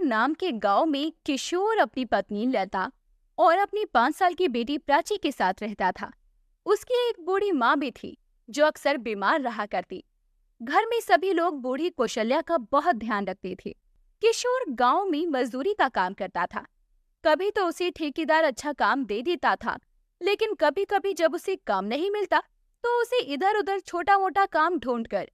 नाम के गांव में किशोर अपनी पत्नी लता और अपनी 5 साल की बेटी प्राची के साथ रहता था। उसकी एक बूढ़ी माँ भी थी जो अक्सर बीमार रहा करती। घर में सभी लोग बूढ़ी कौशल्या का बहुत ध्यान रखते थे। किशोर गांव में मजदूरी का काम करता था। कभी तो उसे ठेकेदार अच्छा काम दे देता था, लेकिन कभी कभी जब उसे काम नहीं मिलता तो उसे इधर उधर छोटा मोटा काम ढूंढकर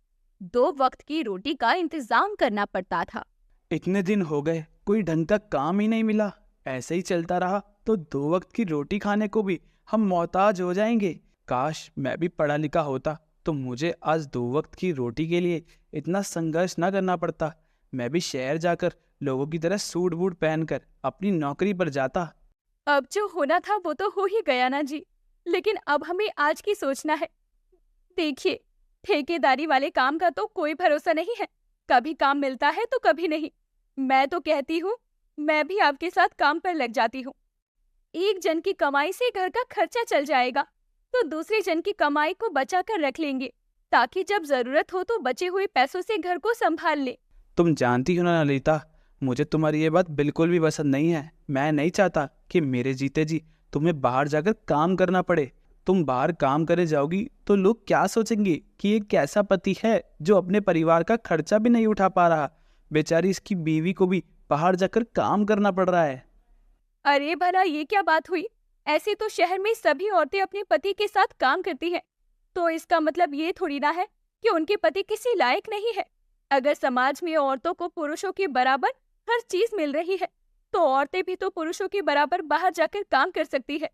2 वक्त की रोटी का इंतजाम करना पड़ता था। इतने दिन हो गए, कोई ढंग का काम ही नहीं मिला। ऐसे ही चलता रहा तो 2 वक्त की रोटी खाने को भी हम मोहताज हो जाएंगे। काश मैं भी पढ़ा लिखा होता तो मुझे आज 2 वक्त की रोटी के लिए इतना संघर्ष ना करना पड़ता। मैं भी शहर जाकर लोगों की तरह सूट बूट पहनकर अपनी नौकरी पर जाता। अब जो होना था वो तो हो ही गया ना जी, लेकिन अब हमें आज की सोचना है। देखिए, ठेकेदारी वाले काम का तो कोई भरोसा नहीं है। कभी काम मिलता है तो कभी नहीं। मैं तो कहती हूँ मैं भी आपके साथ काम पर लग जाती हूँ। एक जन की कमाई से घर का खर्चा चल जाएगा तो दूसरे जन की कमाई को बचा कर रख लेंगे, ताकि जब जरूरत हो तो बचे हुए पैसों से घर को संभाल ले। तुम जानती हो ना ललिता, मुझे तुम्हारी ये बात बिल्कुल भी पसंद नहीं है। मैं नहीं चाहता कि मेरे जीते जी तुम्हें बाहर जाकर काम करना पड़े। तुम बाहर काम करे जाओगी तो लोग क्या सोचेंगे कि ये कैसा पति है जो अपने परिवार का खर्चा भी नहीं उठा पा रहा। बेचारी इसकी बीवी को भी बाहर जाकर काम करना पड़ रहा है। अरे भला ये क्या बात हुई? ऐसे तो शहर में सभी औरतें अपने पति के साथ काम करती हैं, तो इसका मतलब ये थोड़ी ना है कि उनके पति किसी लायक नहीं है। अगर समाज में औरतों को पुरुषों के बराबर हर चीज मिल रही है, तो औरतें भी तो पुरुषों के बराबर बाहर जाकर काम कर सकती है।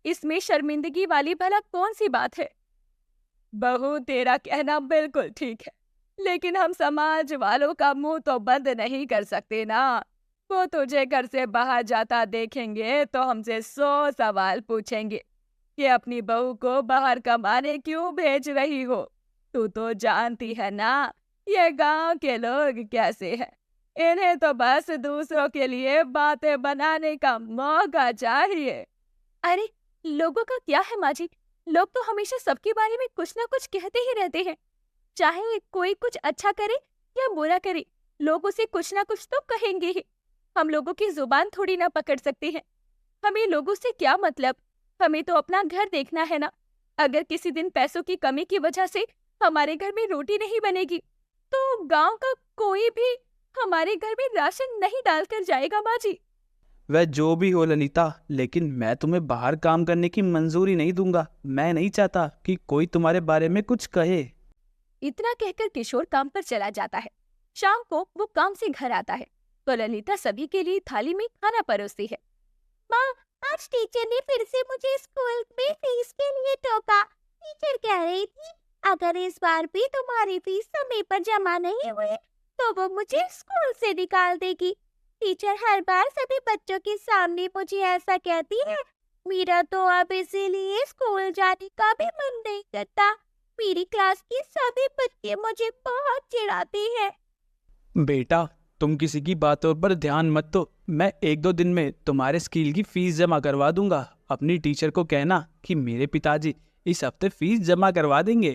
इसमें शर्मिंदगी वाली भला कौन सी बात है? बहू, तेरा कहना बिल्कुल ठीक है, लेकिन हम समाज वालों का मुंह तो बंद नहीं कर सकते ना। वो तुझे घर से बाहर जाता देखेंगे तो हमसे 100 सवाल पूछेंगे कि अपनी बहू को बाहर कमाने क्यों भेज रही हो। तू तो जानती है ना ये गांव के लोग कैसे हैं। इन्हें तो बस दूसरों के लिए बातें बनाने का मौका चाहिए। अरे, लोगों का क्या है माँ जी? लोग तो हमेशा सबके बारे में कुछ ना कुछ कहते ही रहते हैं। चाहे कोई कुछ अच्छा करे या बुरा करे, लोग उसे कुछ ना कुछ तो कहेंगे ही। हम लोगों की जुबान थोड़ी ना पकड़ सकते हैं। हमें लोगों से क्या मतलब? हमें तो अपना घर देखना है ना। अगर किसी दिन पैसों की कमी की वजह से हमारे घर में रोटी नहीं बनेगी, तो गांव का कोई भी हमारे घर में राशन नहीं डालकर जाएगा माँ जी। वह जो भी हो ललिता, लेकिन मैं तुम्हें बाहर काम करने की मंजूरी नहीं दूंगा। मैं नहीं चाहता कि कोई तुम्हारे बारे में कुछ कहे। इतना कहकर किशोर काम पर चला जाता है। शाम को वो काम से घर आता है तो ललिता सभी के लिए थाली में खाना परोसती है। माँ, आज टीचर ने फिर से मुझे स्कूल में फीस के लिए टोका। टीचर कह रही थी अगर इस बार भी तुम्हारी फीस समय पर जमा नहीं हुई तो वो मुझे स्कूल से निकाल देगी। टीचर हर बार सभी बच्चों के सामने मुझे ऐसा कहती है। मेरा तो अब इसीलिए स्कूल जाने का भी मन नहीं करता। मेरी क्लास के सभी बच्चे मुझे बहुत चिढ़ाते हैं। बेटा, तुम किसी की बातों पर ध्यान मत दो। मैं 1-2 दिन में तुम्हारे स्कूल की फीस जमा करवा दूंगा। अपनी टीचर को कहना कि मेरे पिताजी इस हफ्ते फीस जमा करवा देंगे।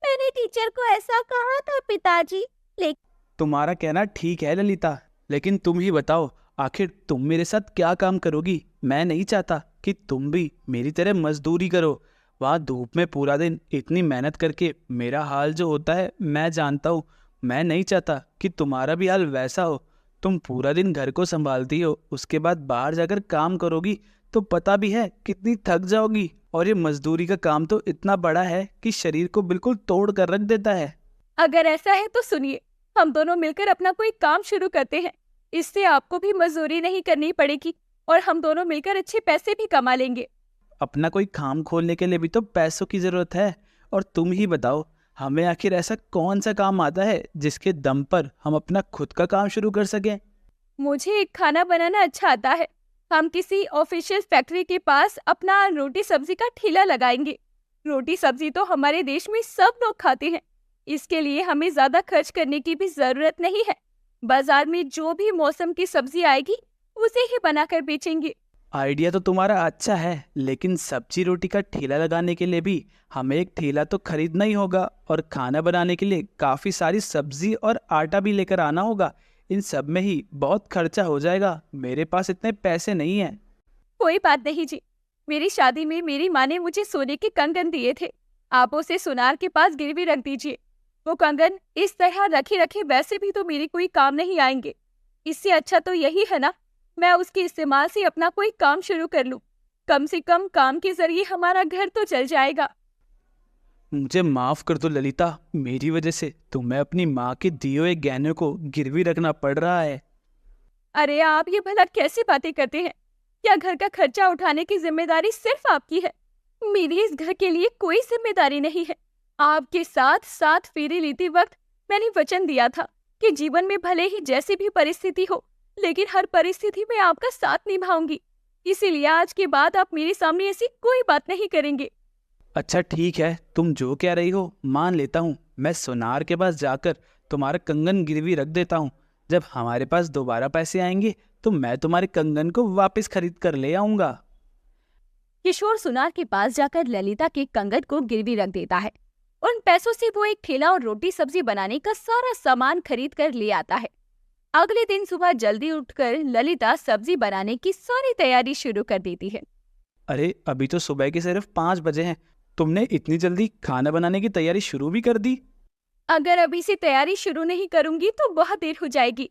मैंने टीचर को ऐसा कहा था पिताजी, लेकिन तुम्हारा कहना ठीक है ललिता, लेकिन तुम ही बताओ, आखिर तुम मेरे साथ क्या काम करोगी? मैं नहीं चाहता कि तुम भी मेरी तरह मजदूरी करो। वहाँ धूप में पूरा दिन इतनी मेहनत करके मेरा हाल जो होता है मैं जानता हूँ। मैं नहीं चाहता कि तुम्हारा भी हाल वैसा हो। तुम पूरा दिन घर को संभालती हो, उसके बाद बाहर जाकर काम करोगी तो पता भी है कितनी थक जाओगी। और ये मजदूरी का काम तो इतना बड़ा है कि शरीर को बिल्कुल तोड़ कर रख देता है। अगर ऐसा है तो सुनिए, हम दोनों मिलकर अपना कोई काम शुरू करते हैं। इससे आपको भी मजदूरी नहीं करनी पड़ेगी और हम दोनों मिलकर अच्छे पैसे भी कमा लेंगे। अपना कोई काम खोलने के लिए भी तो पैसों की जरूरत है। और तुम ही बताओ, हमें आखिर ऐसा कौन सा काम आता है जिसके दम पर हम अपना खुद का काम शुरू कर सकें? मुझे एक खाना बनाना अच्छा आता है। हम किसी ऑफिशियल फैक्ट्री के पास अपना रोटी सब्जी का ठेला लगाएंगे। रोटी सब्जी तो हमारे देश में सब लोग खाते हैं। इसके लिए हमें ज्यादा खर्च करने की भी जरूरत नहीं है। बाजार में जो भी मौसम की सब्जी आएगी उसे ही बनाकर बेचेंगे। आइडिया तो तुम्हारा अच्छा है, लेकिन सब्जी रोटी का ठेला लगाने के लिए भी हमें एक ठेला तो खरीदना ही होगा और खाना बनाने के लिए काफ़ी सारी सब्जी और आटा भी लेकर आना होगा। इन सब में ही बहुत खर्चा हो जाएगा, मेरे पास इतने पैसे नहीं हैं। कोई बात नहीं जी, मेरी शादी में मेरी माँ ने मुझे सोने के कंगन दिए थे, आप उसे सुनार के पास गिरवी रख दीजिए। वो कंगन इस तरह रखे रखे वैसे भी तो मेरे कोई काम नहीं आएंगे। इससे अच्छा तो यही है ना, मैं उसके इस्तेमाल से अपना कोई काम शुरू कर लूं। कम से कम काम के जरिए हमारा घर तो चल जाएगा। मुझे माफ कर दो ललिता, मेरी वजह से तुम्हें अपनी माँ के दिए हुए गहनों को गिरवी रखना पड़ रहा है। अरे आप ये भला कैसी बातें करते हैं? क्या घर का खर्चा उठाने की जिम्मेदारी सिर्फ आपकी है? मेरी इस घर के लिए कोई जिम्मेदारी नहीं है। आपके साथ साथ फेरे लेते वक्त मैंने वचन दिया था कि जीवन में भले ही जैसी भी परिस्थिति हो, लेकिन हर परिस्थिति में आपका साथ निभाऊंगी। इसीलिए आज के बाद आप मेरे सामने ऐसी कोई बात नहीं करेंगे। अच्छा ठीक है, तुम जो कह रही हो मान लेता हूँ। मैं सुनार के पास जाकर तुम्हारा कंगन गिरवी रख देता हूँ। जब हमारे पास दोबारा पैसे आएंगे तो मैं तुम्हारे कंगन को वापस खरीद कर ले आऊंगा। किशोर सुनार के पास जाकर ललिता के कंगन को गिरवी रख देता है। उन पैसों से वो एक ठेला और रोटी सब्जी बनाने का सारा सामान खरीद कर ले आता है। अगले दिन सुबह जल्दी उठकर ललिता सब्जी बनाने की सारी तैयारी शुरू कर देती है। अरे अभी तो सुबह के सिर्फ 5 बजे हैं, तुमने इतनी जल्दी खाना बनाने की तैयारी शुरू भी कर दी? अगर अभी से तैयारी शुरू नहीं करूंगी तो बहुत देर हो जाएगी।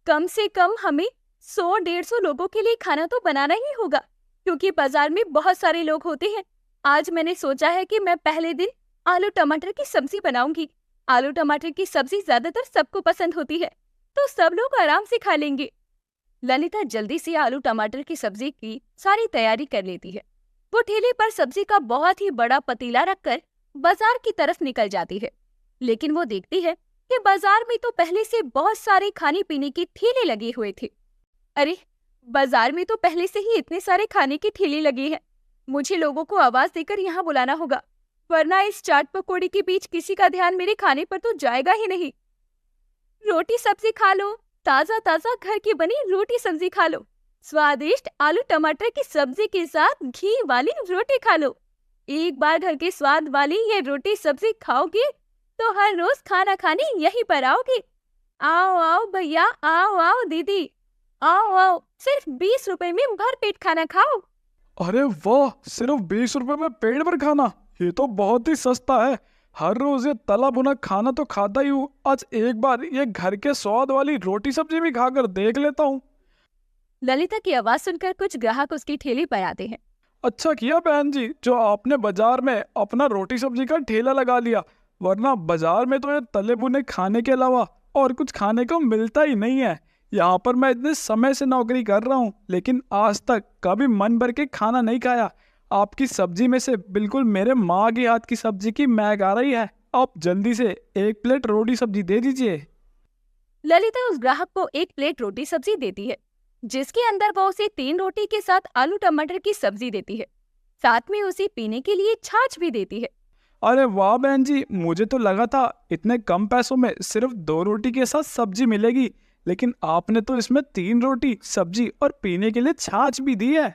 कम से कम हमें 100-150 लोगों के लिए खाना तो बनाना ही होगा, क्योंकि बाजार में बहुत सारे लोग होते हैं। आज मैंने सोचा है कि मैं पहले दिन आलू टमाटर की सब्जी बनाऊंगी। आलू टमाटर की सब्जी ज्यादातर सबको पसंद होती है, तो सब लोग आराम से खा लेंगे। ललिता जल्दी से आलू टमाटर की सब्जी की सारी तैयारी कर लेती है। वो ठेले पर सब्जी का बहुत ही बड़ा पतीला रखकर बाजार की तरफ निकल जाती है। लेकिन वो देखती है कि बाजार में तो पहले से बहुत सारे खाने पीने के ठेले लगे हुए थे। अरे, बाजार में तो पहले से ही इतने सारे खाने के ठेले लगे हैं। मुझे लोगों को आवाज देकर यहाँ बुलाना होगा, वरना इस चाट पकौड़ी के बीच किसी का ध्यान मेरे खाने पर तो जाएगा ही नहीं। रोटी सब्जी खा लो, ताजा ताजा घर की बनी रोटी सब्जी खा लो। स्वादिष्ट आलू टमाटर की सब्जी के साथ घी वाली रोटी खा लो। एक बार घर के स्वाद वाली ये रोटी सब्जी खाओगे तो हर रोज खाना खाने यहीं पर आओगे। आओ आओ भैया, आओ आओ दीदी, आओ आओ, सिर्फ 20 रुपए में भर पेट खाना खाओ। अरे वाह, सिर्फ 20 रुपए में पेट भर खाना, ये तो बहुत ही सस्ता है। हर रोज ये तला भुना खाना तो खाता ही हूँ, आज एक बार ये घर के स्वाद वाली रोटी सब्जी भी खाकर देख लेता हूँ। ललिता की आवाज सुनकर कुछ ग्राहक उसकी ठेली पर आते हैं। अच्छा किया बहन जी जो आपने बाजार में अपना रोटी सब्जी का ठेला लगा लिया, वरना बाजार में तो ये तले भुने खाने के अलावा और कुछ खाने को मिलता ही नहीं है। यहाँ पर मैं इतने समय से नौकरी कर रहा हूँ, लेकिन आज तक कभी मन भर के खाना नहीं खाया। आपकी सब्जी में से बिल्कुल मेरे माँ के हाथ की सब्जी की महक आ रही है। आप जल्दी से 1 प्लेट रोटी सब्जी दे दीजिए। ललिता उस ग्राहक को 1 प्लेट रोटी सब्जी देती है, जिसके अंदर वो उसे 3 रोटी के साथ आलू टमाटर की सब्जी देती है। साथ में उसे पीने के लिए छाछ भी देती है। अरे वाह बहन जी, मुझे तो लगा था इतने कम पैसों में सिर्फ 2 रोटी के साथ सब्जी मिलेगी, लेकिन आपने तो इसमें 3 रोटी सब्जी और पीने के लिए छाछ भी दी है।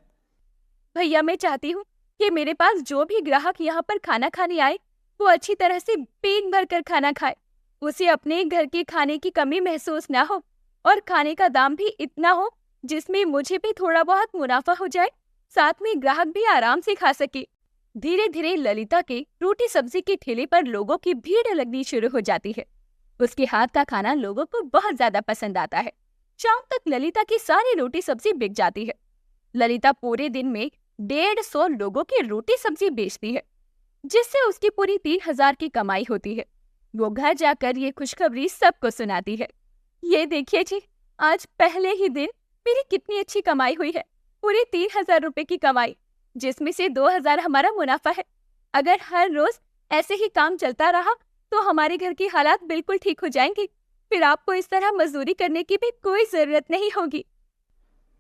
भैया, मैं चाहती हूँ कि मेरे पास जो भी ग्राहक यहाँ पर खाना खाने आए वो अच्छी तरह से पेट भर कर खाना खाए, उसे अपने घर के खाने की कमी महसूस ना हो और खाने का दाम भी इतना हो जिसमें मुझे भी थोड़ा बहुत मुनाफा हो जाए, साथ में ग्राहक भी आराम से खा सके। धीरे धीरे ललिता के रोटी सब्जी के ठेले पर लोगों की भीड़ लगनी शुरू हो जाती है। उसके हाथ का खाना लोगों को बहुत ज्यादा पसंद आता है। शाम तक ललिता की सारी रोटी सब्जी बिक जाती है। ललिता पूरे दिन में 150 लोगों की रोटी सब्जी बेचती है, जिससे उसकी पूरी 3000 की कमाई होती है। वो घर जाकर ये खुशखबरी सबको सुनाती है। ये देखिए जी, आज पहले ही दिन मेरी कितनी अच्छी कमाई हुई है, पूरी 3000 रुपए की कमाई, जिसमें से 2000 हमारा मुनाफा है। अगर हर रोज ऐसे ही काम चलता रहा तो हमारे घर की हालात बिल्कुल ठीक हो जाएंगी। फिर आपको इस तरह मजदूरी करने की भी कोई जरूरत नहीं होगी।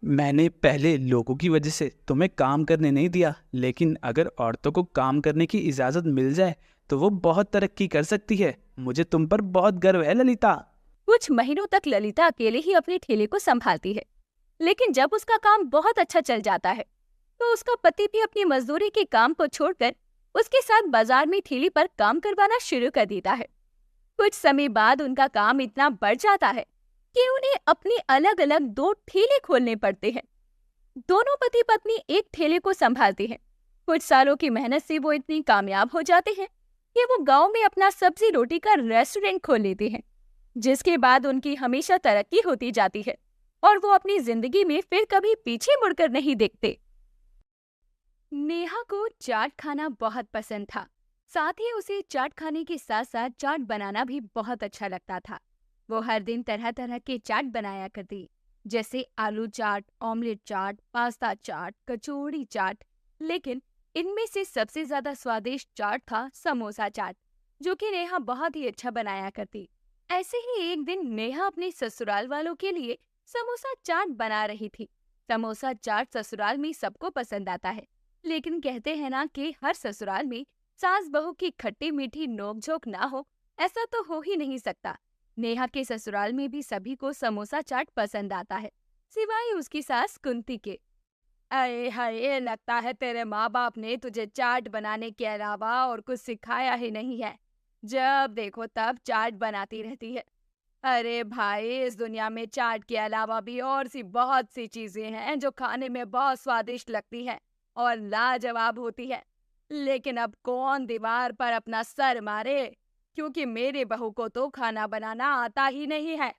मैंने पहले लोगों की वजह से तुम्हें काम करने नहीं दिया, लेकिन अगर औरतों को काम करने की इजाजत मिल जाए तो वो बहुत तरक्की कर सकती है। मुझे तुम पर बहुत गर्व है ललिता। कुछ महीनों तक ललिता अकेले ही अपने ठेले को संभालती है, लेकिन जब उसका काम बहुत अच्छा चल जाता है तो उसका पति भी अपनी मजदूरी के काम को छोड़कर उसके साथ बाजार में ठेली पर काम करवाना शुरू कर देता है। कुछ समय बाद उनका काम इतना बढ़ जाता है कि उन्हें अपने अलग अलग 2 ठेले खोलने पड़ते हैं। दोनों पति पत्नी एक ठेले को संभालते हैं। कुछ सालों की मेहनत से वो इतनी कामयाब हो जाते हैं कि वो गांव में अपना सब्जी रोटी का रेस्टोरेंट खोल लेते हैं, जिसके बाद उनकी हमेशा तरक्की होती जाती है और वो अपनी जिंदगी में फिर कभी पीछे मुड़कर नहीं देखते। नेहा को चाट खाना बहुत पसंद था। साथ ही उसे चाट खाने के साथ साथ चाट बनाना भी बहुत अच्छा लगता था। वो हर दिन तरह तरह के चाट बनाया करती, जैसे आलू चाट, ऑमलेट चाट, पास्ता चाट, कचौड़ी चाट। लेकिन इनमें से सबसे ज्यादा स्वादिष्ट चाट था समोसा चाट, जो कि नेहा बहुत ही अच्छा बनाया करती। ऐसे ही एक दिन नेहा अपने ससुराल वालों के लिए समोसा चाट बना रही थी। समोसा चाट ससुराल में सबको पसंद आता है, लेकिन कहते हैं ना कि हर ससुराल में सास बहू की खट्टी मीठी नोक-झोंक ना हो, ऐसा तो हो ही नहीं सकता। नेहा के ससुराल में भी सभी को समोसा चाट पसंद आता है, सिवाय उसकी सास कुंती के। अरे हाय, लगता है तेरे माँ बाप ने तुझे चाट बनाने के अलावा और कुछ सिखाया ही नहीं है। जब देखो तब चाट बनाती रहती है। अरे भाई, इस दुनिया में चाट के अलावा भी और सी बहुत सी चीजें हैं जो खाने में बहुत स्वादिष्ट लगती हैं और लाजवाब होती है। लेकिन अब कौन दीवार पर अपना सर मारे, क्योंकि मेरी बहू को तो खाना बनाना आता ही नहीं है।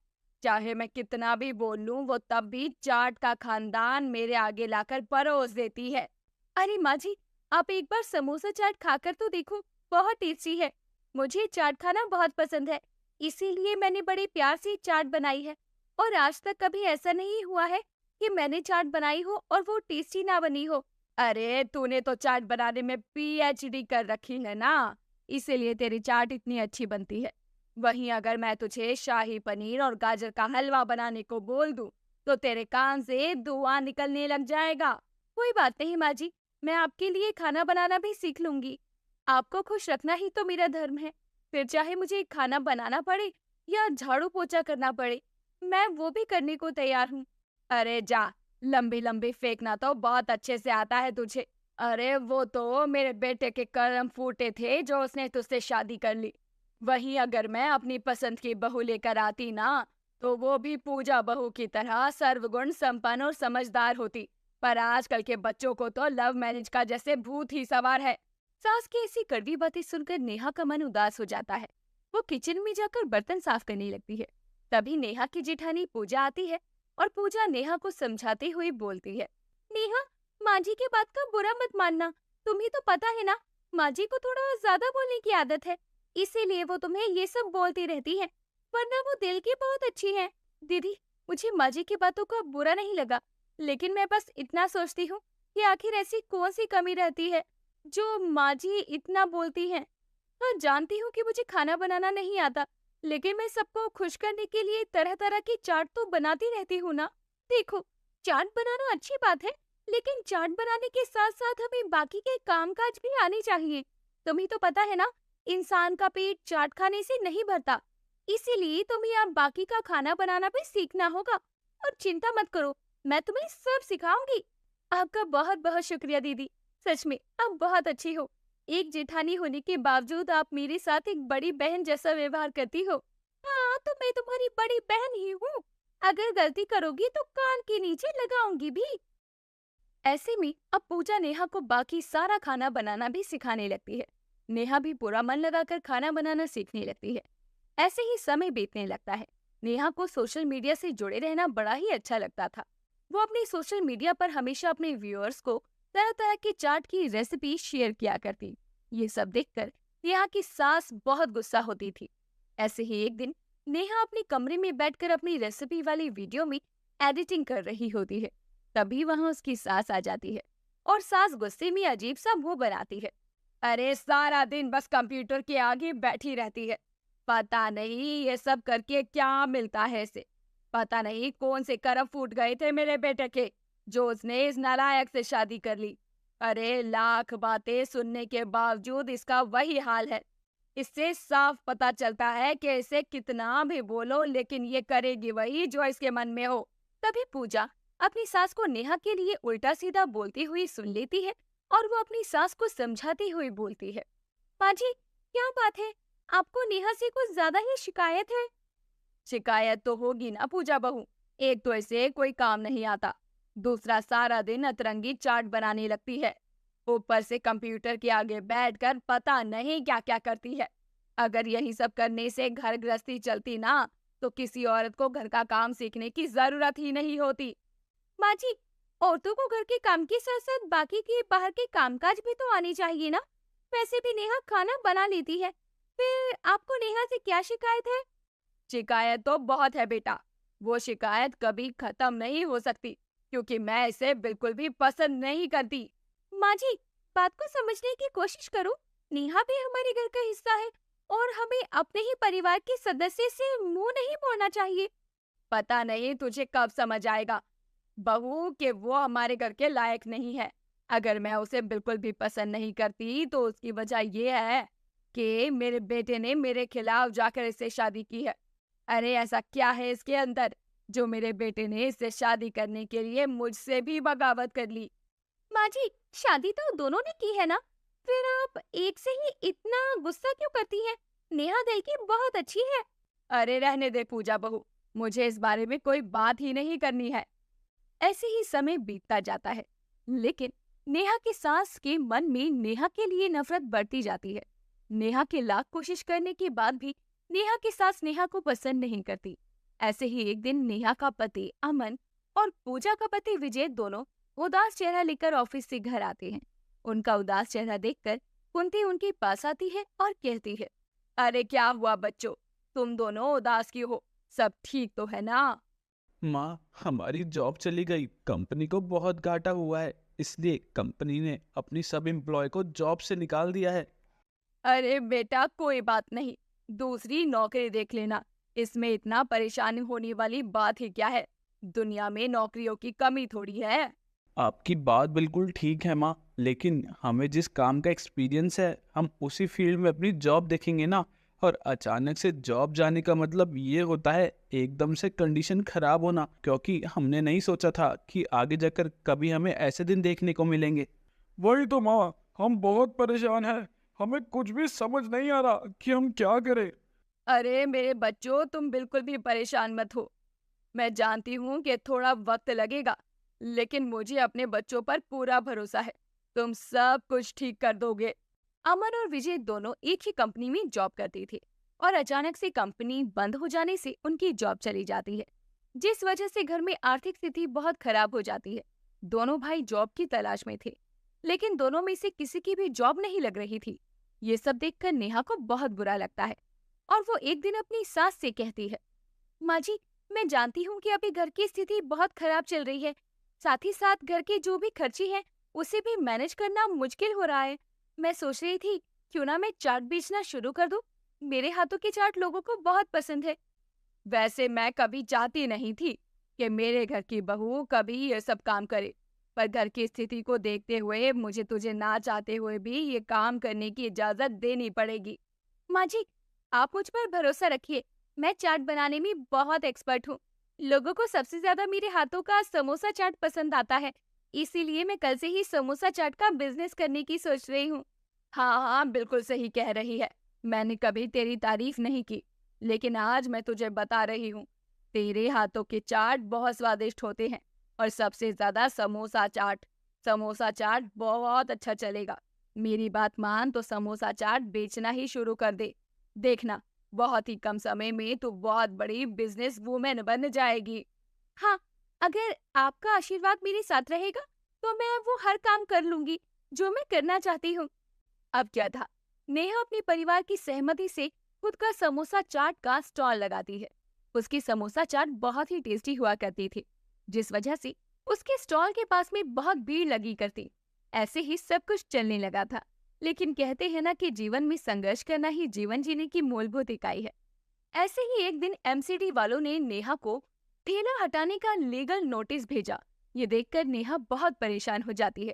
चाहे मैं कितना भी बोल लूं, वो तब भी चाट का खानदान मेरे आगे लाकर परोस देती है। अरे माँ जी, आप एक बार समोसा चाट खाकर तो देखो, बहुत टेस्टी है। मुझे चाट खाना बहुत पसंद है, इसीलिए मैंने बड़े प्यार से चाट बनाई है। और आज तक कभी ऐसा नहीं हुआ है कि मैंने चाट बनाई हो और वो टेस्टी ना बनी हो। अरे तूने तो चाट बनाने में पीएचडी कर रखी है ना, इसीलिए तेरी चाट इतनी अच्छी बनती है। वहीं अगर मैं तुझे शाही पनीर और गाजर का हलवा बनाने को बोल दूं, तो तेरे कान से धुआं निकलने लग जाएगा। कोई बात नहीं माँ जी, मैं आपके लिए खाना बनाना भी सीख लूंगी। आपको खुश रखना ही तो मेरा धर्म है। फिर चाहे मुझे खाना बनाना पड़े या झाड़ू पोछा करना पड़े, मैं वो भी करने को तैयार हूँ। अरे जा, लंबी लंबी फेंकना तो बहुत अच्छे से आता है तुझे। अरे वो तो मेरे बेटे के कर्म फूटे थे जो उसने तुझसे शादी कर ली। वहीं अगर मैं अपनी पसंद की बहू लेकर आती ना, तो वो भी पूजा बहू की तरह सर्वगुण संपन्न और समझदार होती। पर आजकल के बच्चों को तो लव मैरिज का जैसे भूत ही सवार है। सास की ऐसी कड़वी बातें सुनकर नेहा का मन उदास हो जाता है। वो किचन में जाकर बर्तन साफ करने लगती है। तभी नेहा की जेठानी पूजा आती है और पूजा नेहा को समझाते हुए बोलती है, नेहा, माँ जी की बात का बुरा मत मानना। तुम्हें तो पता है ना, माँ जी को थोड़ा ज्यादा बोलने की आदत है, इसीलिए वो तुम्हें ये सब बोलती रहती है, वरना वो दिल की बहुत अच्छी है। दीदी, मुझे माँ जी की बातों का बुरा नहीं लगा, लेकिन मैं बस इतना सोचती हूँ कि आखिर ऐसी कौन सी कमी रहती है जो माँ जी इतना बोलती हैं। हाँ, जानती हूँ कि मुझे खाना बनाना नहीं आता, लेकिन मैं सबको खुश करने के लिए तरह तरह की चाट तो बनाती रहती हूँ ना। देखो, चाट बनाना अच्छी बात है, लेकिन चाट बनाने के साथ साथ हमें बाकी के कामकाज भी आने चाहिए। तुम्हें तो पता है ना, इंसान का पेट चाट खाने से नहीं भरता, इसीलिए तुम्हें अब बाकी का खाना बनाना भी सीखना होगा। और चिंता मत करो, मैं तुम्हें सब सिखाऊंगी। आपका बहुत बहुत शुक्रिया दीदी, सच में आप बहुत अच्छी हो। एक जेठानी होने के बावजूद आप मेरे साथ एक बड़ी बहन जैसा व्यवहार करती हो। हाँ, तो मैं तुम्हारी बड़ी बहन ही हूँ। अगर गलती करोगी तो कान के नीचे लगाऊंगी भी। ऐसे में अब पूजा नेहा को बाकी सारा खाना बनाना भी सिखाने लगती है। नेहा भी पूरा मन लगाकर खाना बनाना सीखने लगती है। ऐसे ही समय बीतने लगता है। नेहा को सोशल मीडिया से जुड़े रहना बड़ा ही अच्छा लगता था। वो अपने सोशल मीडिया पर हमेशा अपने व्यूअर्स को तरह तरह की चाट की रेसिपी शेयर किया करती। ये सब देखकर नेहा की सास बहुत गुस्सा होती थी। ऐसे ही एक दिन नेहा अपने कमरे में बैठकर अपनी रेसिपी वाली वीडियो में एडिटिंग कर रही होती है। तभी वहां उसकी सास आ जाती है और सास गुस्से में अजीब सा मुंह बनाती है। अरे सारा दिन बस कंप्यूटर के आगे बैठी रहती है, पता नहीं ये सब करके क्या मिलता है इसे। पता नहीं कौन से करम फूट गए थे मेरे बेटे के, जो उसने इस नालायक से शादी कर ली। अरे लाख बातें सुनने के बावजूद इसका वही हाल है। इससे साफ पता चलता है कि इसे कितना भी बोलो, लेकिन ये करेगी वही जो इसके मन में हो। तभी पूजा अपनी सास को नेहा के लिए उल्टा सीधा बोलती हुई सुन लेती है और वो अपनी सास को समझाती हुई बोलती है, माँ जी, क्या बात है, आपको नेहा से कुछ ज्यादा ही शिकायत है? शिकायत तो होगी ना पूजा बहू। एक तो इसे कोई काम नहीं आता, दूसरा सारा दिन अतरंगी चाट बनाने लगती है, ऊपर से कंप्यूटर के आगे बैठकर पता नहीं क्या क्या करती है। अगर यही सब करने से घर गृहस्थी चलती ना, तो किसी औरत को घर का काम सीखने की जरूरत ही नहीं होती। माँ जी, औरतों को घर के काम के साथ साथ बाकी के बाहर के कामकाज भी तो आनी चाहिए ना। वैसे भी नेहा खाना बना लेती है, फिर आपको नेहा से क्या शिकायत है? शिकायत तो बहुत है बेटा, वो शिकायत कभी खत्म नहीं हो सकती, क्योंकि मैं इसे बिल्कुल भी पसंद नहीं करती। माँ जी, बात को समझने की कोशिश करो। नेहा भी हमारे घर का हिस्सा है और हमें अपने ही परिवार के सदस्य से मुंह नहीं मोड़ना चाहिए। पता नहीं तुझे कब समझ आएगा बहू कि वो हमारे घर के लायक नहीं है। अगर मैं उसे बिल्कुल भी पसंद नहीं करती तो उसकी वजह ये है कि मेरे बेटे ने मेरे खिलाफ जाकर इससे शादी की है। अरे ऐसा क्या है इसके अंदर जो मेरे बेटे ने इससे शादी करने के लिए मुझसे भी बगावत कर ली? माँ जी, शादी तो दोनों ने की है ना, फिर आप एक से ही इतना गुस्सा क्यों करती हैं? नेहा दिल की बहुत अच्छी है। अरे रहने दे पूजा बहू, मुझे इस बारे में कोई बात ही नहीं करनी है। ऐसे ही समय बीतता जाता है, लेकिन नेहा की सास के मन में नेहा के लिए नफरत बढ़ती जाती है। नेहा के लाख कोशिश करने के बाद भी नेहा की सास नेहा को पसंद नहीं करती। ऐसे ही एक दिन नेहा का पति अमन और पूजा का पति विजय दोनों उदास चेहरा लेकर ऑफिस से घर आते हैं। उनका उदास चेहरा देखकर कुंती उनके पास आती है और कहती है, अरे क्या हुआ बच्चों, तुम दोनों उदास क्यों हो? सब ठीक तो है ना? माँ, हमारी जॉब चली गई, कंपनी को बहुत घाटा हुआ है, इसलिए कंपनी ने अपनी सब एम्प्लॉय को जॉब से निकाल दिया है। अरे बेटा कोई बात नहीं, दूसरी नौकरी देख लेना। इसमें इतना परेशान होने वाली बात ही क्या है? दुनिया में नौकरियों की कमी थोड़ी है। आपकी बात बिल्कुल ठीक है माँ, लेकिन हमें जिस काम का एक्सपीरियंस है हम उसी फील्ड में अपनी जॉब देखेंगे ना। और अचानक से जॉब जाने का मतलब ये होता है एकदम से कंडीशन खराब होना, क्योंकि हमने नहीं सोचा था कि आगे जाकर कभी हमें ऐसे दिन देखने को मिलेंगे। वही तो माँ, हम बहुत परेशान हैं। हमें कुछ भी समझ नहीं आ रहा कि हम क्या करें। अरे मेरे बच्चों, तुम बिल्कुल भी परेशान मत हो। मैं जानती हूँ कि थोड़ा वक्त लगेगा, लेकिन मुझे अपने बच्चों पर पूरा भरोसा है। तुम सब कुछ ठीक कर दोगे। अमन और विजय दोनों एक ही कंपनी में जॉब करते थे और अचानक से कंपनी बंद हो जाने से उनकी जॉब चली जाती है, जिस वजह से घर में आर्थिक स्थिति बहुत खराब हो जाती है। दोनों भाई जॉब की तलाश में थे, लेकिन दोनों में से किसी की भी जॉब नहीं लग रही थी। ये सब देखकर नेहा को बहुत बुरा लगता है और वो एक दिन अपनी सास से कहती है, माँ जी, मैं जानती हूँ कि अभी घर की स्थिति बहुत खराब चल रही है, साथ ही साथ घर के जो भी खर्चे हैं उसे भी मैनेज करना मुश्किल हो रहा है। मैं सोच रही थी क्यों ना मैं चाट बेचना शुरू कर दूं। मेरे हाथों की चाट लोगों को बहुत पसंद है। वैसे मैं कभी चाहती नहीं थी कि मेरे घर की बहू कभी ये सब काम करे, पर घर की स्थिति को देखते हुए मुझे तुझे ना चाहते हुए भी ये काम करने की इजाजत देनी पड़ेगी। माँ जी, आप मुझ पर भरोसा रखिए, मैं चाट बनाने में बहुत एक्सपर्ट हूँ। लोगों को सबसे ज्यादा मेरे हाथों का समोसा चाट पसंद आता है, इसीलिए मैं कल से ही समोसा चाट का बिजनेस करने की सोच रही हूँ। हाँ हाँ, बिल्कुल सही कह रही है। मैंने कभी तेरी तारीफ नहीं की, लेकिन आज मैं तुझे बता रही हूँ, तेरे हाथों के चाट बहुत स्वादिष्ट होते हैं और सबसे ज्यादा समोसा चाट। समोसा चाट बहुत अच्छा चलेगा। मेरी बात मान तो समोसा चाट बेचना ही शुरू कर दे। देखना, बहुत ही कम समय में तू बहुत बड़ी बिजनेस वूमेन बन जाएगी। हाँ, अगर आपका आशीर्वाद मेरे साथ रहेगा तो मैं वो हर काम कर लूंगी जो मैं करना चाहती हूँ। अब क्या था, नेहा अपने परिवार की सहमति से खुद का समोसा चाट का स्टॉल लगाती है। उसकी समोसा चाट बहुत ही टेस्टी हुआ करती थी, जिस वजह से उसके स्टॉल के पास में बहुत भीड़ लगी करती। ऐसे ही सब कुछ चलने लगा था। लेकिन कहते हैं ना कि जीवन में संघर्ष करना ही जीवन जीने की मूलभूत इकाई है। ऐसे ही एक दिन एमसीडी वालों ने नेहा को ठेला हटाने का लीगल नोटिस भेजा। ये देखकर नेहा बहुत परेशान हो जाती है,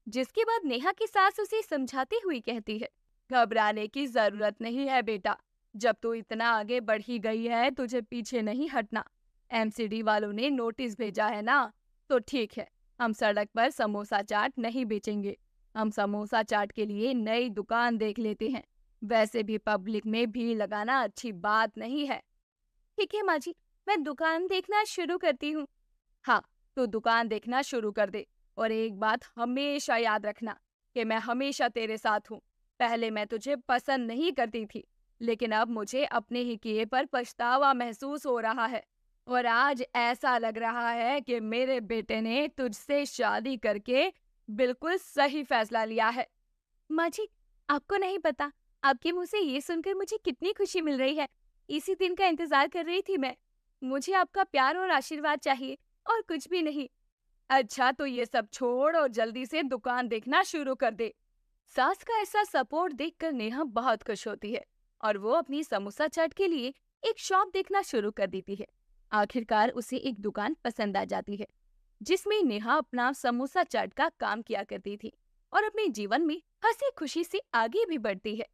जिसके बाद नेहा की सास उसे समझाती हुई कहती है, घबराने की जरूरत नहीं है बेटा, जब तू इतना आगे बढ़ ही गई है तुझे पीछे नहीं हटना। एमसीडी वालों ने नोटिस भेजा है ना, तो ठीक है, हम सड़क पर समोसा चाट नहीं बेचेंगे। हम समोसा चाट के लिए नई दुकान देख लेते हैं। वैसे भी पब्लिक में भीड़ लगाना अच्छी बात नहीं है। ठीक है माँ जी, मैं दुकान देखना शुरू करती हूँ। हाँ, तू दुकान देखना शुरू कर दे और एक बात हमेशा याद रखना कि मैं हमेशा तेरे साथ हूँ। पहले मैं तुझे पसंद नहीं करती थी, लेकिन अब मुझे अपने ही किए पर पछतावा महसूस हो रहा है और आज ऐसा लग रहा है कि मेरे बेटे ने तुझसे शादी करके बिल्कुल सही फैसला लिया है। माँ जी, आपको नहीं पता, आपके मुंह से ये सुनकर मुझे कितनी खुशी मिल रही है। इसी दिन का इंतजार कर रही थी मैं। मुझे आपका प्यार और आशीर्वाद चाहिए और कुछ भी नहीं। अच्छा, तो ये सब छोड़ और जल्दी से दुकान देखना शुरू कर दे। सास का ऐसा सपोर्ट देखकर नेहा बहुत खुश होती है और वो अपनी समोसा चाट के लिए एक शॉप देखना शुरू कर देती है। आखिरकार उसे एक दुकान पसंद आ जाती है जिसमें नेहा अपना समोसा चाट का काम किया करती थी और अपने जीवन में हंसी खुशी से आगे भी बढ़ती है।